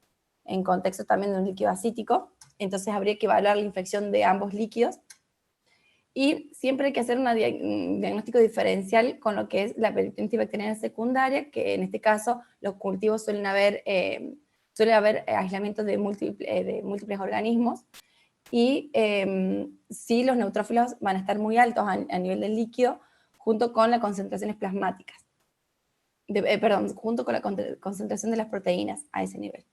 en contexto también de un líquido acítico, entonces habría que evaluar la infección de ambos líquidos, y siempre hay que hacer un diagnóstico diferencial con lo que es la peritonitis bacteriana secundaria, que en este caso los cultivos suele haber aislamiento de múltiples organismos, y sí, los neutrófilos van a estar muy altos a nivel del líquido, junto con las concentraciones plasmáticas, junto con la concentración de las proteínas a ese nivel.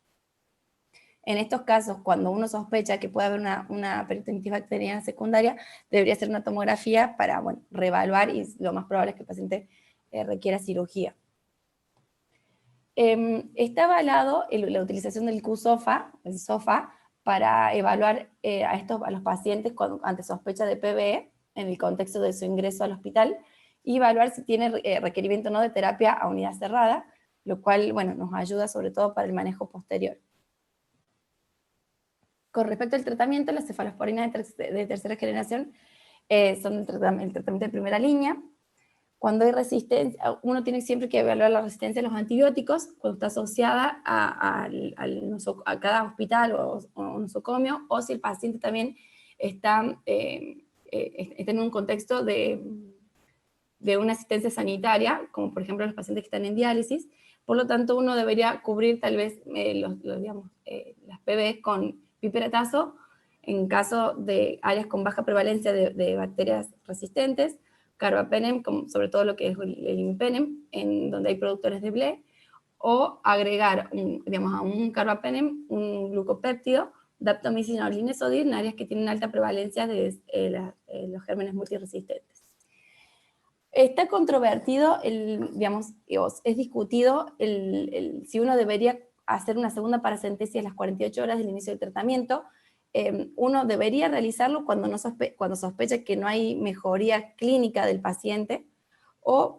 En estos casos, cuando uno sospecha que puede haber una peritonitis bacteriana secundaria, debería hacer una tomografía para reevaluar, y lo más probable es que el paciente requiera cirugía. Está avalado la utilización del Q-SOFA, el SOFA, para evaluar a los pacientes ante sospecha de PBE en el contexto de su ingreso al hospital, y evaluar si tiene requerimiento o no de terapia a unidad cerrada, lo cual, nos ayuda sobre todo para el manejo posterior. Con respecto al tratamiento, las cefalosporinas de tercera generación son el tratamiento de primera línea. Cuando hay resistencia, uno tiene siempre que evaluar la resistencia a los antibióticos cuando está asociada a cada hospital o nosocomio, o si el paciente también está en un contexto de una asistencia sanitaria, como por ejemplo los pacientes que están en diálisis. Por lo tanto, uno debería cubrir tal vez las PBs con piperatazo en caso de áreas con baja prevalencia de bacterias resistentes, carbapenem, sobre todo lo que es el imipenem, en donde hay productores de BLE, o agregar a un carbapenem un glucopéptido, daptomicina o linezolid, en áreas que tienen alta prevalencia de los gérmenes multiresistentes. Está controvertido, es discutido si uno debería hacer una segunda paracentesis a las 48 horas del inicio del tratamiento. Uno debería realizarlo cuando sospecha que no hay mejoría clínica del paciente, o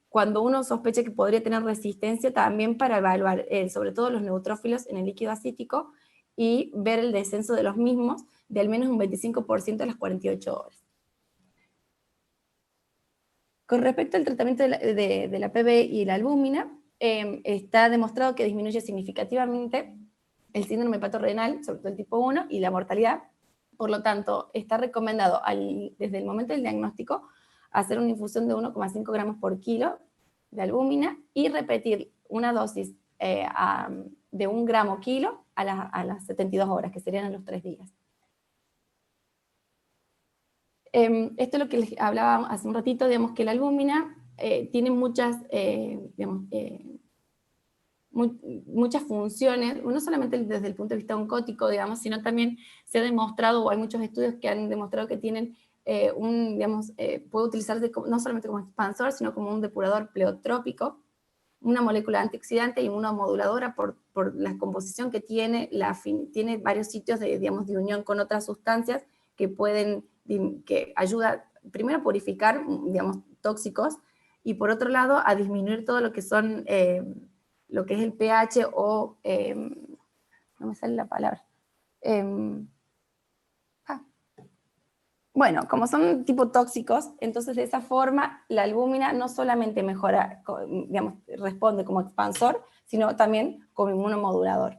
cuando uno sospecha que podría tener resistencia, también para evaluar sobre todo los neutrófilos en el líquido acítico y ver el descenso de los mismos de al menos un 25% a las 48 horas. Con respecto al tratamiento de la PB y la albúmina, está demostrado que disminuye significativamente el síndrome hepatorenal, sobre todo el tipo 1, y la mortalidad. Por lo tanto, está recomendado desde el momento del diagnóstico hacer una infusión de 1,5 gramos por kilo de albúmina y repetir una dosis de 1 gramo kilo a las 72 horas, que serían a los 3 días. Esto es lo que les hablaba hace un ratito, que la albúmina tiene muchas muchas funciones, no solamente desde el punto de vista oncótico, digamos, sino también se ha demostrado, o hay muchos estudios que han demostrado que tienen puede utilizarse no solamente como expansor, sino como un depurador pleotrópico, una molécula antioxidante y inmunomoduladora por la composición que tiene, tiene varios sitios de unión con otras sustancias que ayuda primero a purificar, digamos, tóxicos, y por otro lado a disminuir todo lo que son, lo que es el pH o, no me sale la palabra, bueno, como son tipo tóxicos, entonces de esa forma la albúmina no solamente mejora, digamos, responde como expansor, sino también como inmunomodulador.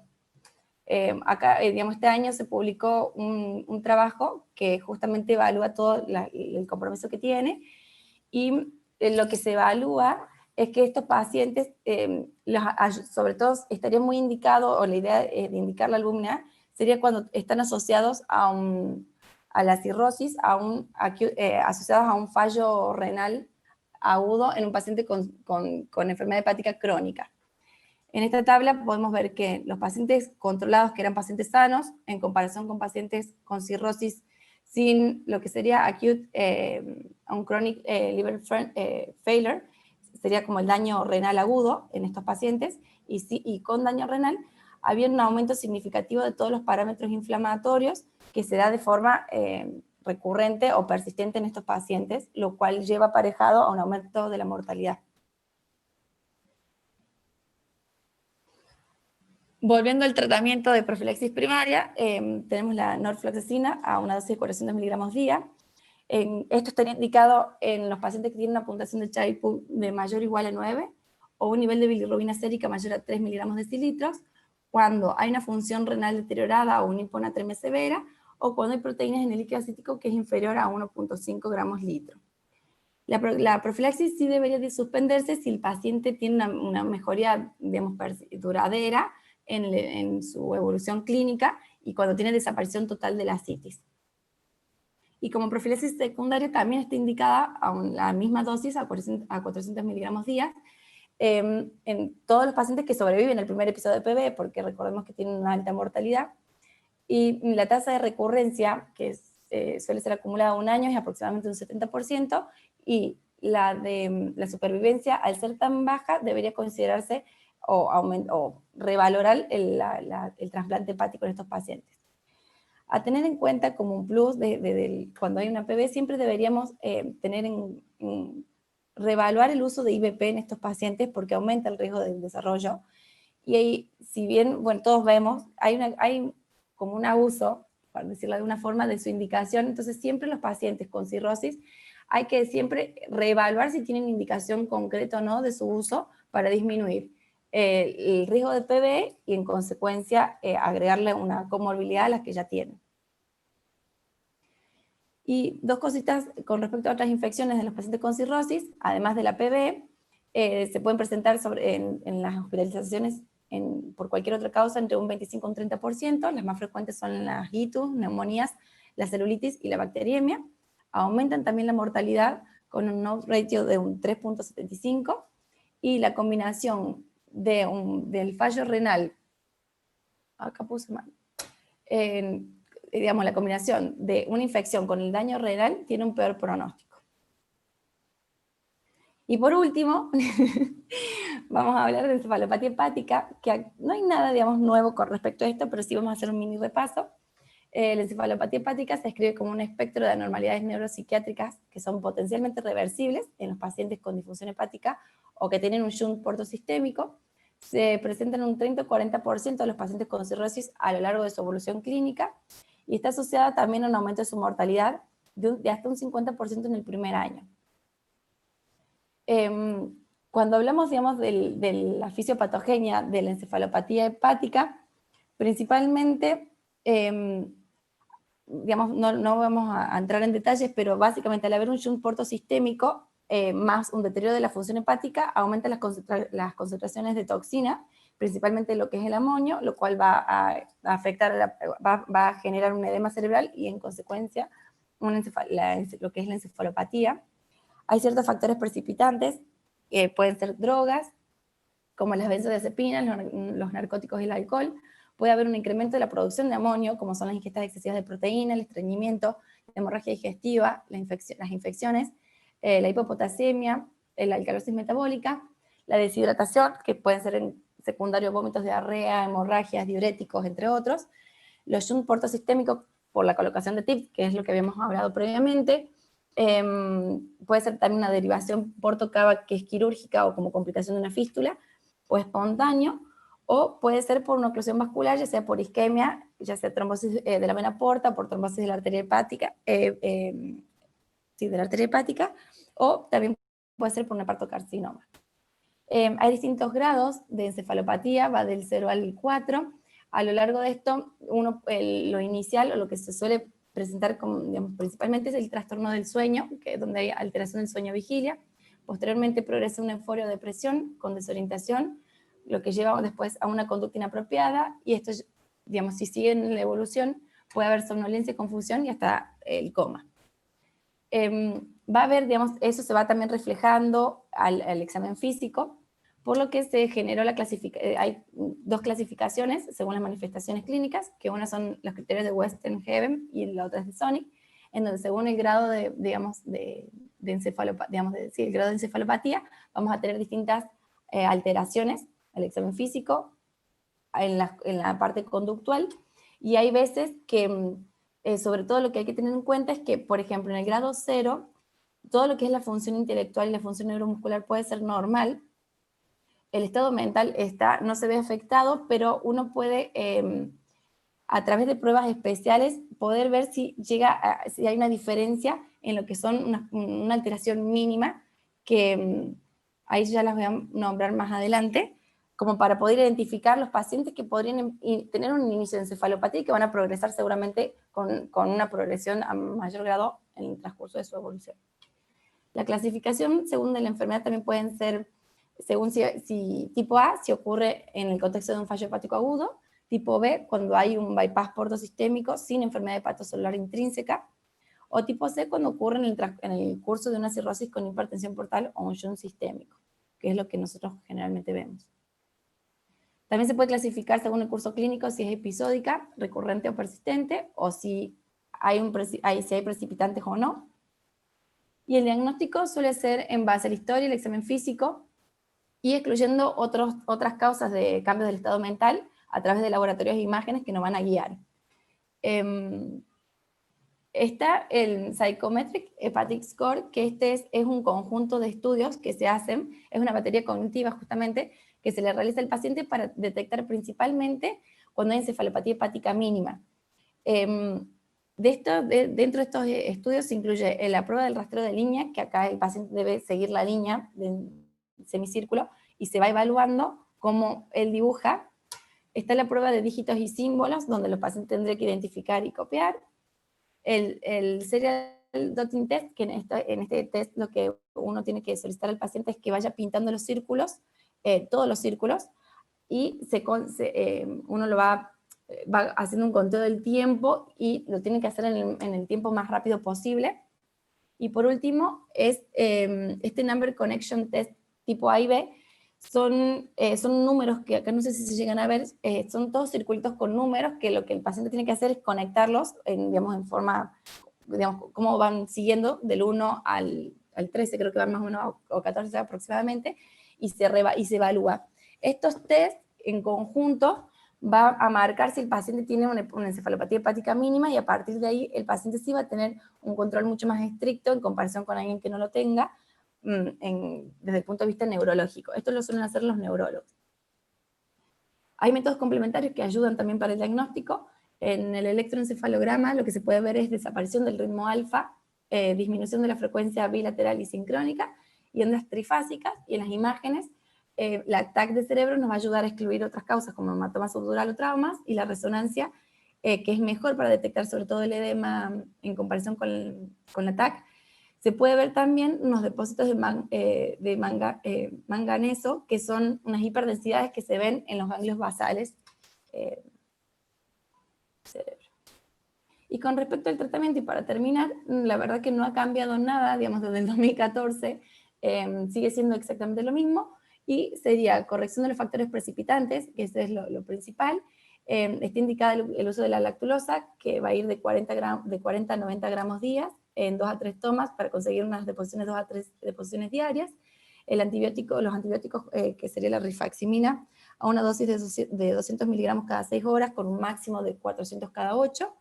Acá, digamos, este año se publicó un trabajo que justamente evalúa todo el compromiso que tiene, y lo que se evalúa es que estos pacientes, sobre todo estaría muy indicado, o la idea de indicar la albúmina sería cuando están asociados a la cirrosis, asociados a un fallo renal agudo en un paciente con enfermedad hepática crónica. En esta tabla podemos ver que los pacientes controlados, que eran pacientes sanos, en comparación con pacientes con cirrosis sin lo que sería acute un chronic liver failure, sería como el daño renal agudo en estos pacientes, y con daño renal había un aumento significativo de todos los parámetros inflamatorios que se da de forma recurrente o persistente en estos pacientes, lo cual lleva aparejado a un aumento de la mortalidad. Volviendo al tratamiento de profilaxis primaria, tenemos la norfloxacina a una dosis de 400 miligramos día. Esto estaría indicado en los pacientes que tienen una puntuación de Child-Pugh de mayor o igual a 9, o un nivel de bilirrubina sérica mayor a 3 miligramos decilitros, cuando hay una función renal deteriorada o una hiponatremia severa, o cuando hay proteínas en el líquido acítico que es inferior a 1.5 gramos litro. La profilaxis sí debería de suspenderse si el paciente tiene una mejoría, digamos, duradera en su evolución clínica y cuando tiene desaparición total de la ascitis. Y como profilaxis secundaria también está indicada a la misma dosis, a 400 miligramos día, en todos los pacientes que sobreviven el primer episodio de PV, porque recordemos que tienen una alta mortalidad, y la tasa de recurrencia, que suele ser acumulada un año, es aproximadamente un 70%, y la de la supervivencia, al ser tan baja, debería considerarse o revalorar el trasplante hepático en estos pacientes. A tener en cuenta como un plus cuando hay una PV, siempre deberíamos reevaluar el uso de IVP en estos pacientes porque aumenta el riesgo del desarrollo. Y ahí, si bien, bueno, todos vemos, hay como un abuso, por decirlo de alguna forma, de su indicación. Entonces siempre los pacientes con cirrosis hay que siempre reevaluar si tienen indicación concreta o no de su uso para disminuir el riesgo de PV y en consecuencia agregarle una comorbilidad a las que ya tienen. Y dos cositas con respecto a otras infecciones de los pacientes con cirrosis, además de la PV, se pueden presentar en las hospitalizaciones por cualquier otra causa entre un 25 y un 30%, las más frecuentes son las itus, neumonías, la celulitis y la bacteriemia. Aumentan también la mortalidad con un odds ratio de un 3.75, y la combinación del fallo renal, acá puse mal, digamos, la combinación de una infección con el daño renal tiene un peor pronóstico. Y por último, vamos a hablar de encefalopatía hepática, que no hay nada, digamos, nuevo con respecto a esto, pero sí vamos a hacer un mini repaso. La encefalopatía hepática se describe como un espectro de anormalidades neuropsiquiátricas que son potencialmente reversibles en los pacientes con disfunción hepática o que tienen un shunt portosistémico. Se presentan un 30 o 40% de los pacientes con cirrosis a lo largo de su evolución clínica, y está asociada también a un aumento de su mortalidad de hasta un 50% en el primer año. Cuando hablamos, digamos, de la fisiopatogenia de la encefalopatía hepática, principalmente, digamos, no vamos a entrar en detalles, pero básicamente al haber un shunt portosistémico más un deterioro de la función hepática, aumenta las concentraciones de toxina, principalmente lo que es el amonio, lo cual va a afectar, va a generar un edema cerebral y en consecuencia lo que es la encefalopatía. Hay ciertos factores precipitantes, pueden ser drogas, como las benzodiazepinas, los narcóticos y el alcohol. Puede haber un incremento de la producción de amonio, como son las ingestas excesivas de proteína, el estreñimiento, la hemorragia digestiva, las infecciones, la hipopotasemia, la alcalosis metabólica, la deshidratación, que pueden ser en secundario vómitos, diarrea, hemorragias, diuréticos, entre otros. Los shunt portosistémicos, por la colocación de TIPS, que es lo que habíamos hablado previamente. Puede ser también una derivación portocava que es quirúrgica o como complicación de una fístula, o espontáneo, o puede ser por una oclusión vascular, ya sea por isquemia, ya sea trombosis de la vena porta, por trombosis de la arteria hepática, o también puede ser por un hepatocarcinoma. Hay distintos grados de encefalopatía, va del 0 al 4. A lo largo de esto, lo inicial, o lo que se suele presentar como, digamos, principalmente es el trastorno del sueño, que es donde hay alteración del sueño-vigilia. Posteriormente progresa una euforia o depresión con desorientación, lo que lleva después a una conducta inapropiada, y esto, digamos, si sigue en la evolución, puede haber somnolencia, confusión y hasta el coma. Va a haber, digamos, eso se va también reflejando al examen físico, por lo que se generó hay dos clasificaciones según las manifestaciones clínicas, que una son los criterios de Western Heaven y la otra es de Sonic, en donde según el grado de encefalopatía, vamos a tener distintas alteraciones al examen físico, en la parte conductual, y hay veces que, sobre todo lo que hay que tener en cuenta es que, por ejemplo, en el grado 0, todo lo que es la función intelectual y la función neuromuscular puede ser normal, el estado mental no se ve afectado, pero uno puede, a través de pruebas especiales, poder ver si hay una diferencia en lo que son una alteración mínima, que ahí ya las voy a nombrar más adelante, como para poder identificar los pacientes que podrían tener un inicio de encefalopatía y que van a progresar seguramente con una progresión a mayor grado en el transcurso de su evolución. La clasificación según de la enfermedad también pueden ser, según si tipo A, si ocurre en el contexto de un fallo hepático agudo, tipo B, cuando hay un bypass portosistémico sin enfermedad hepatocelular intrínseca, o tipo C, cuando ocurre en el curso de una cirrosis con hipertensión portal o un shunt sistémico, que es lo que nosotros generalmente vemos. También se puede clasificar según el curso clínico si es episódica, recurrente o persistente, o si hay precipitantes o no. Y el diagnóstico suele ser en base a la historia y el examen físico, y excluyendo otras causas de cambios del estado mental a través de laboratorios e imágenes que nos van a guiar. Está el Psychometric Hepatic Score, que es un conjunto de estudios que se hacen, es una batería cognitiva justamente, que se le realiza al paciente para detectar principalmente cuando hay encefalopatía hepática mínima. Dentro de estos estudios se incluye la prueba del rastreo de línea, que acá el paciente debe seguir la línea del semicírculo y se va evaluando cómo él dibuja. Está la prueba de dígitos y símbolos, donde los pacientes tendrán que identificar y copiar. El Serial Dotting Test, que en este test lo que uno tiene que solicitar al paciente es que vaya pintando los círculos, todos los círculos, y uno lo va haciendo un conteo del tiempo y lo tiene que hacer en el tiempo más rápido posible. Y por último, es este Number Connection Test tipo A y B, son números que acá no sé si se llegan a ver, son todos circulitos con números que lo que el paciente tiene que hacer es conectarlos, en forma, digamos, cómo van siguiendo del 1 al 13, creo que van más o menos, o 14 aproximadamente, y se evalúa. Estos test en conjunto va a marcar si el paciente tiene una encefalopatía hepática mínima, y a partir de ahí el paciente sí va a tener un control mucho más estricto en comparación con alguien que no lo tenga, desde el punto de vista neurológico. Esto lo suelen hacer los neurólogos. Hay métodos complementarios que ayudan también para el diagnóstico. En el electroencefalograma lo que se puede ver es desaparición del ritmo alfa, disminución de la frecuencia bilateral y sincrónica, y ondas trifásicas, y en las imágenes la TAC de cerebro nos va a ayudar a excluir otras causas como hematoma subdural o traumas, y la resonancia, que es mejor para detectar sobre todo el edema en comparación con la TAC. Se puede ver también unos depósitos de manganeso, que son unas hiperdensidades que se ven en los ganglios basales del cerebro. Y con respecto al tratamiento, y para terminar, la verdad que no ha cambiado nada, digamos, desde el 2014, sigue siendo exactamente lo mismo. y sería corrección de los factores precipitantes, que eso es lo principal. Está indicada el uso de la lactulosa, que va a ir de 40 a 90 gramos días, en 2 a 3 tomas, para conseguir unas deposiciones, 2 a 3 deposiciones diarias. Los antibióticos, que sería la rifaximina, a una dosis de 200 miligramos cada 6 horas, con un máximo de 400 cada 8.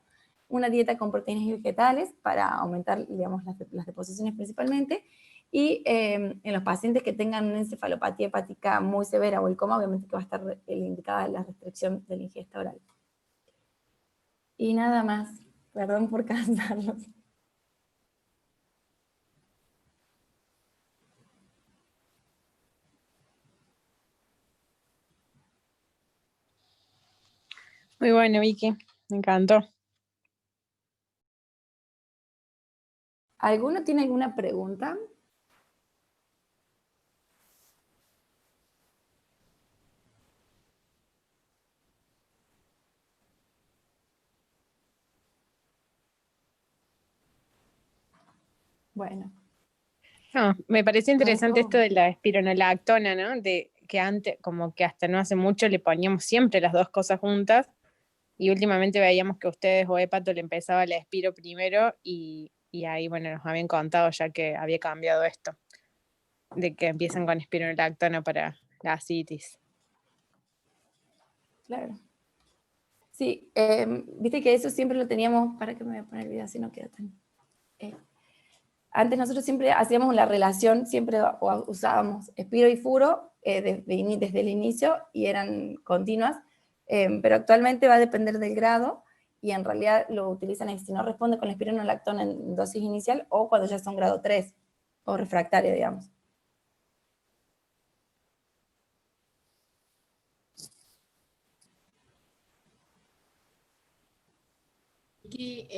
Una dieta con proteínas y vegetales, para aumentar, digamos, las deposiciones principalmente. Y en los pacientes que tengan una encefalopatía hepática muy severa o el coma, obviamente que va a estar indicada la restricción de la ingesta oral. Y nada más. Perdón por cansarlos. Muy bueno, Vicky, me encantó. ¿Alguno tiene alguna pregunta? Bueno. No, me pareció interesante Marco. esto de la espironolactona, ¿no? De que antes, como que hasta no hace mucho le poníamos siempre las dos cosas juntas, y últimamente veíamos que ustedes o Hepato le empezaba la espiro primero, y ahí, bueno, nos habían contado ya que había cambiado esto, de que empiezan con espironolactona para la ascitis. Claro. Sí, viste que eso siempre lo teníamos, para que me voy a poner el video así no queda tan... Antes nosotros siempre hacíamos la relación, siempre usábamos espiro y furo desde el inicio y eran continuas, pero actualmente va a depender del grado y en realidad lo utilizan si no responde con la espironolactona en dosis inicial o cuando ya son grado 3 o refractaria, digamos. Vicky,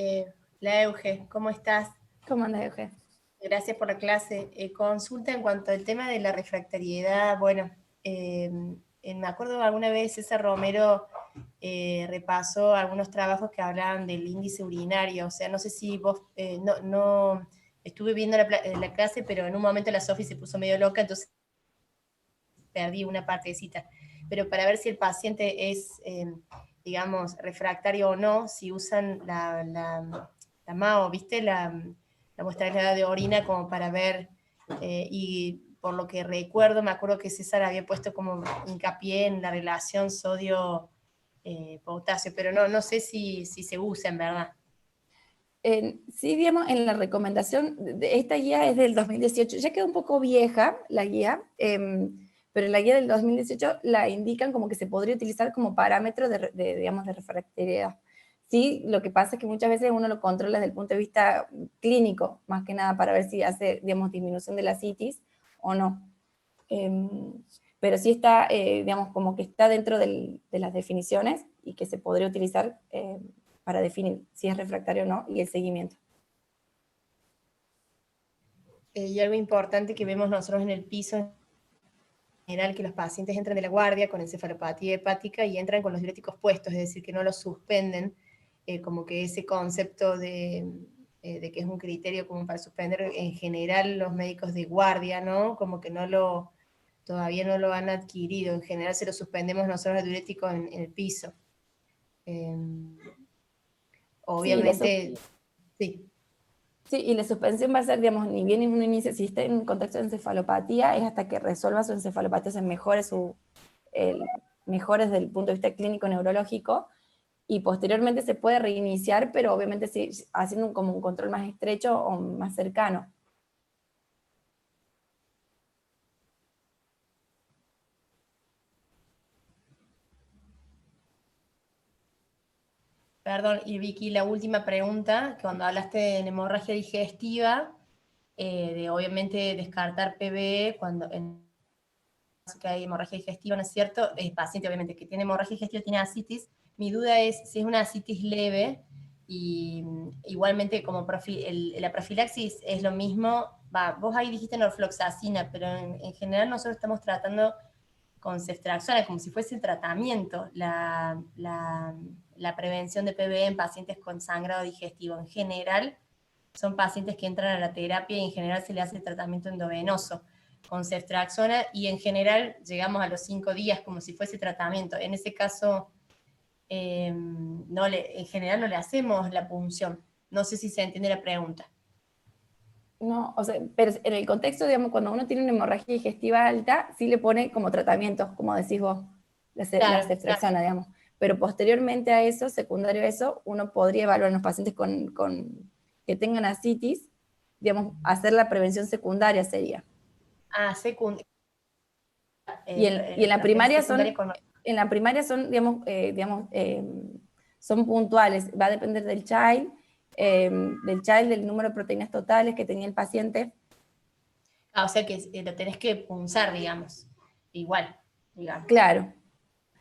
la Euge, ¿cómo estás? ¿Cómo andas, Euge? Gracias por la clase. Consulta en cuanto al tema de la refractariedad. Bueno, me acuerdo alguna vez César Romero repasó algunos trabajos que hablaban del índice urinario. O sea, no sé si vos, no estuve viendo la clase, pero en un momento la Sofi se puso medio loca, entonces perdí una partecita. Pero para ver si el paciente es, digamos, refractario o no, si usan la MAO, ¿viste? La muestra de orina como para ver, y por lo que recuerdo, me acuerdo que César había puesto como hincapié en la relación sodio-potasio, pero no sé si se usa en verdad. Sí, digamos, en la recomendación, esta guía es del 2018, ya quedó un poco vieja la guía, pero en la guía del 2018 la indican como que se podría utilizar como parámetro digamos, de refractariedad. Sí, lo que pasa es que muchas veces uno lo controla desde el punto de vista clínico, más que nada para ver si hace, digamos, disminución de la ascitis o no. Pero sí está, digamos, como que está dentro de las definiciones y que se podría utilizar para definir si es refractario o no y el seguimiento. Y algo importante que vemos nosotros en el piso en general, que los pacientes entran de la guardia con encefalopatía hepática y entran con los diuréticos puestos, es decir, que no los suspenden, como que ese concepto de que es un criterio como para suspender, en general los médicos de guardia, ¿no? Como que todavía no lo han adquirido, en general se lo suspendemos nosotros el diurético en el piso. Obviamente, sí. Sí, y la suspensión va a ser, digamos, ni bien en un inicio, si está en contexto de encefalopatía, es hasta que resuelva su encefalopatía, o sea, mejores desde el punto de vista clínico neurológico, y posteriormente se puede reiniciar, pero obviamente sí, haciendo como un control más estrecho o más cercano. Perdón, y Vicky, la última pregunta, cuando hablaste de hemorragia digestiva, de obviamente descartar PBE cuando en que hay hemorragia digestiva, ¿no es cierto? El paciente obviamente que tiene hemorragia digestiva tiene ascitis. Mi duda es si es una ascitis leve, y igualmente como la profilaxis es lo mismo. Vos ahí dijiste norfloxacina, pero en general nosotros estamos tratando con ceftriaxona, como si fuese el tratamiento, la prevención de PBE en pacientes con sangrado digestivo. En general, son pacientes que entran a la terapia y en general se le hace el tratamiento endovenoso. con ceftriaxona y en general llegamos a los 5 días como si fuese tratamiento. En ese caso, en general no le hacemos la punción. No sé si se entiende la pregunta. No, o sea, pero en el contexto, digamos, cuando uno tiene una hemorragia digestiva alta, sí le pone como tratamientos, como decís vos, la Claro, ceftriaxona, digamos. Pero posteriormente a eso, secundario a eso, uno podría evaluar a los pacientes que tengan ascitis, digamos, hacer la prevención secundaria sería. Secundaria. Y en la primaria son, son puntuales, va a depender del child, del número de proteínas totales que tenía el paciente. O sea que lo tenés que punzar, digamos, igual, digamos. Claro.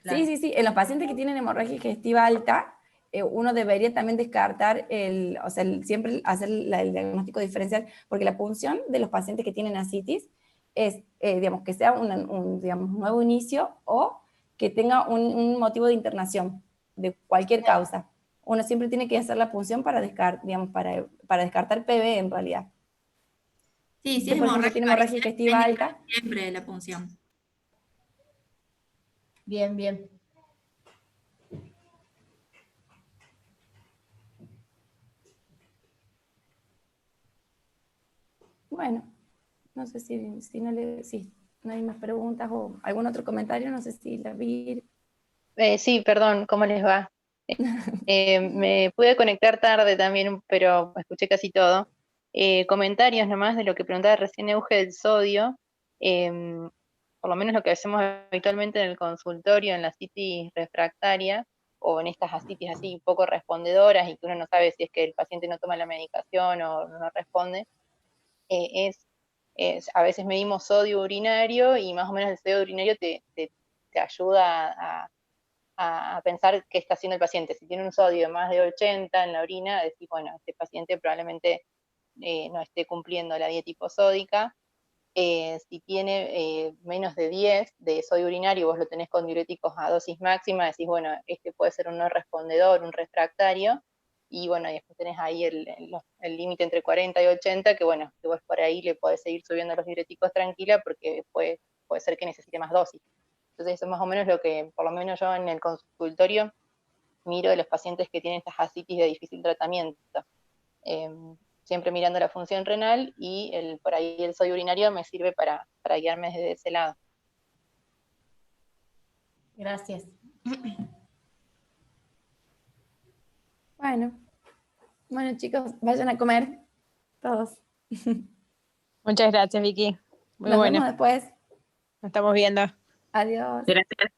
Claro. Sí. En los pacientes que tienen hemorragia digestiva alta, uno debería también descartar siempre hacer el diagnóstico diferencial, porque la punción de los pacientes que tienen ascitis es, digamos, que sea un nuevo inicio o que tenga un motivo de internación de cualquier causa. Uno siempre tiene que hacer la punción para descartar PV en realidad. Sí, si Si es por ejemplo tiene hemorragia digestiva alta, siempre la punción. Bien, bien. bueno, no sé si no hay más preguntas o algún otro comentario, no sé si la vi. Sí, perdón, ¿cómo les va? Me pude conectar tarde también, pero escuché casi todo. Comentarios nomás de lo que preguntaba recién Euge del sodio. Por lo menos lo que hacemos habitualmente en el consultorio, en la citis refractaria, o en estas ascitis así poco respondedoras y que uno no sabe si es que el paciente no toma la medicación o no responde, a veces medimos sodio urinario y más o menos el sodio urinario te ayuda a pensar qué está haciendo el paciente. Si tiene un sodio de más de 80 en la orina, decís, bueno, este paciente probablemente no esté cumpliendo la dieta hiposódica. Si tiene menos de 10 de sodio urinario, vos lo tenés con diuréticos a dosis máxima, decís, bueno, este puede ser un no respondedor, un refractario, y bueno, y después tenés ahí el límite entre 40 y 80, que bueno, que vos por ahí le podés seguir subiendo los diuréticos tranquila, porque puede ser que necesite más dosis. Entonces eso es más o menos lo que, por lo menos yo en el consultorio, miro de los pacientes que tienen estas ascitis de difícil tratamiento. Siempre mirando la función renal y por ahí el sodio urinario me sirve para guiarme desde ese lado. Gracias. Bueno chicos, vayan a comer todos. Muchas gracias, Vicky. Muy Nos bueno. vemos después. Nos estamos viendo. Adiós. Gracias.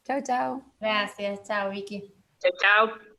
Chau, chau. Gracias, chao, Vicky. Chao, chao.